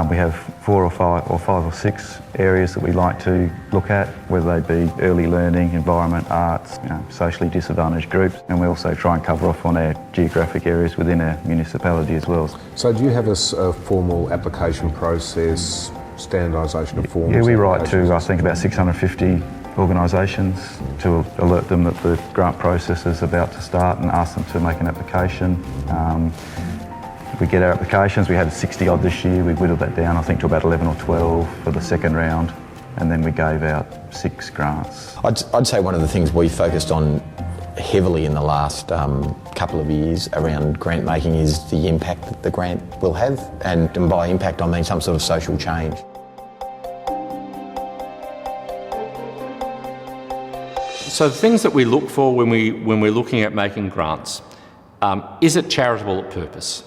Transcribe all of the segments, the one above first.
We have 4 or 5 or 6 areas that we like to look at, whether they be early learning, environment, arts, socially disadvantaged groups, and we also try and cover off on our geographic areas within our municipality as well. So do you have a formal application process, standardisation of forms? Yeah, we write to, I think, about 650 organisations to alert them that the grant process is about to start and ask them to make an application. We get our applications. We had 60 odd this year. We whittled that down, I think, to about 11 or 12 for the second round, and then we gave out 6 grants. I'd say one of the things we focused on heavily in the last couple of years around grant making is the impact that the grant will have, and by impact I mean some sort of social change. So the things that we look for when we're looking at making grants, is it charitable at purpose?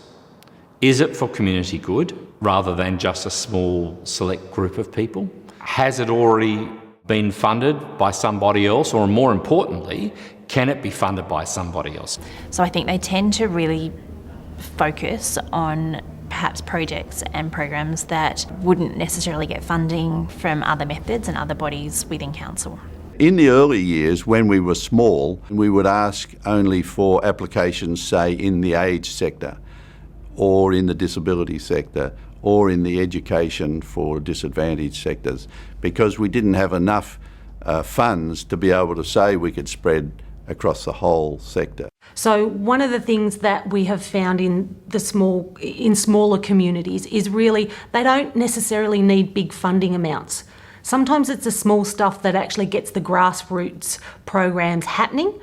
Is it for community good rather than just a small select group of people? Has it already been funded by somebody else, or more importantly, can it be funded by somebody else? So I think they tend to really focus on perhaps projects and programs that wouldn't necessarily get funding from other methods and other bodies within council. In the early years, when we were small, we would ask only for applications, say, in the aged sector, or in the disability sector, or in the education for disadvantaged sectors, because we didn't have enough funds to be able to say we could spread across the whole sector. So one of the things that we have found in smaller communities is really they don't necessarily need big funding amounts. Sometimes it's the small stuff that actually gets the grassroots programs happening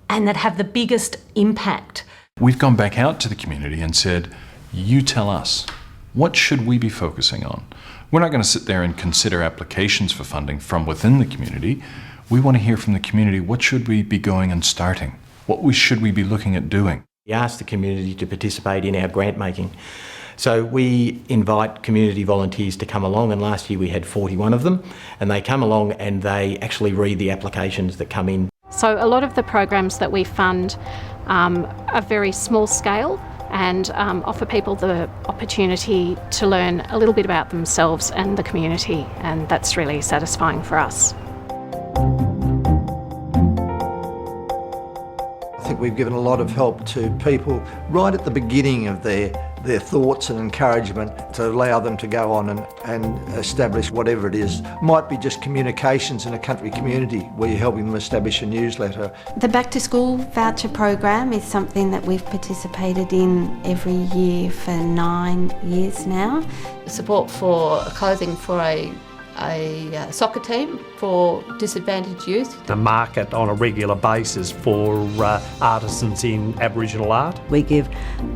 and that have the biggest impact. We've gone back out to the community and said, you tell us, what should we be focusing on? We're not going to sit there and consider applications for funding from within the community. We want to hear from the community, what should we be going and starting? What should we be looking at doing? We ask the community to participate in our grant making. So we invite community volunteers to come along, and last year we had 41 of them, and they come along and they actually read the applications that come in. So a lot of the programs that we fund are very small scale and offer people the opportunity to learn a little bit about themselves and the community, and that's really satisfying for us. I think we've given a lot of help to people right at the beginning of their thoughts and encouragement to allow them to go on and establish whatever it is. Might be just communications in a country community where you're helping them establish a newsletter. The Back to School voucher program is something that we've participated in every year for 9 years now. Support for clothing for a soccer team for disadvantaged youth. The market on a regular basis for artisans in Aboriginal art. We give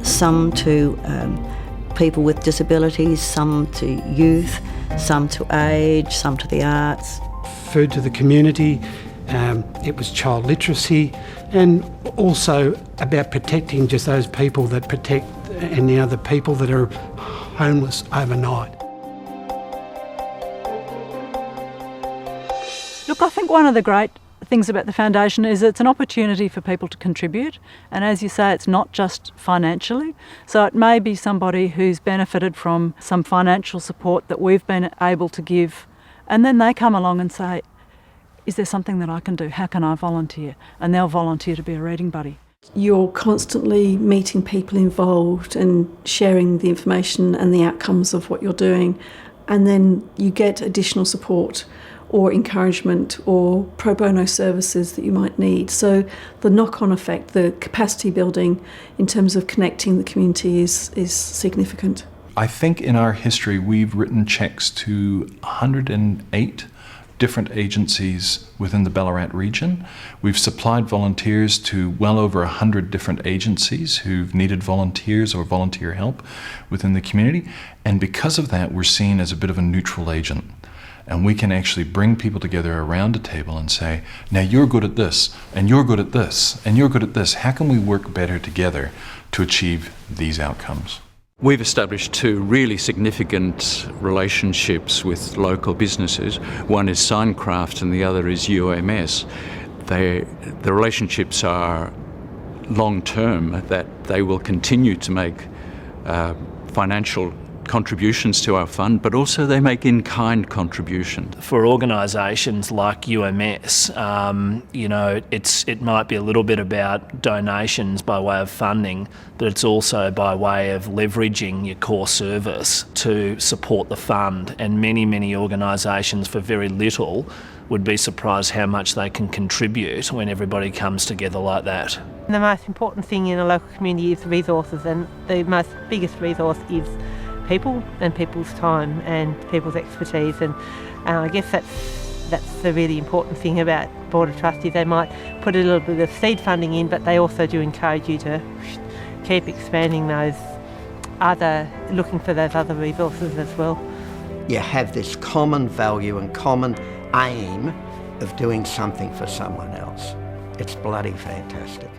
some to people with disabilities, some to youth, some to age, some to the arts. Food to the community, it was child literacy, and also about protecting just those people that protect any other people that are homeless overnight. Look, I think one of the great things about the foundation is it's an opportunity for people to contribute, and as you say, it's not just financially. So it may be somebody who's benefited from some financial support that we've been able to give, and then they come along and say, is there something that I can do? How can I volunteer? And they'll volunteer to be a reading buddy. You're constantly meeting people involved and sharing the information and the outcomes of what you're doing, and then you get additional support or encouragement or pro bono services that you might need. So the knock-on effect, the capacity building in terms of connecting the community is significant. I think in our history we've written cheques to 108 different agencies within the Ballarat region. We've supplied volunteers to well over 100 different agencies who've needed volunteers or volunteer help within the community, and because of that we're seen as a bit of a neutral agent. And we can actually bring people together around a table and say, now you're good at this, and you're good at this, and you're good at this. How can we work better together to achieve these outcomes? We've established 2 really significant relationships with local businesses. One is Signcraft and the other is UMS. The relationships are long-term, that they will continue to make financial contributions to our fund, but also they make in-kind contributions. For organisations like UMS, it might be a little bit about donations by way of funding, but it's also by way of leveraging your core service to support the fund. And many organisations, for very little, would be surprised how much they can contribute when everybody comes together like that. The most important thing in a local community is resources, and the biggest resource is people and people's time and people's expertise, and I guess that's the really important thing about Board of Trustees. They might put a little bit of seed funding in, but they also do encourage you to keep expanding looking for those other resources as well. You have this common value and common aim of doing something for someone else. It's bloody fantastic.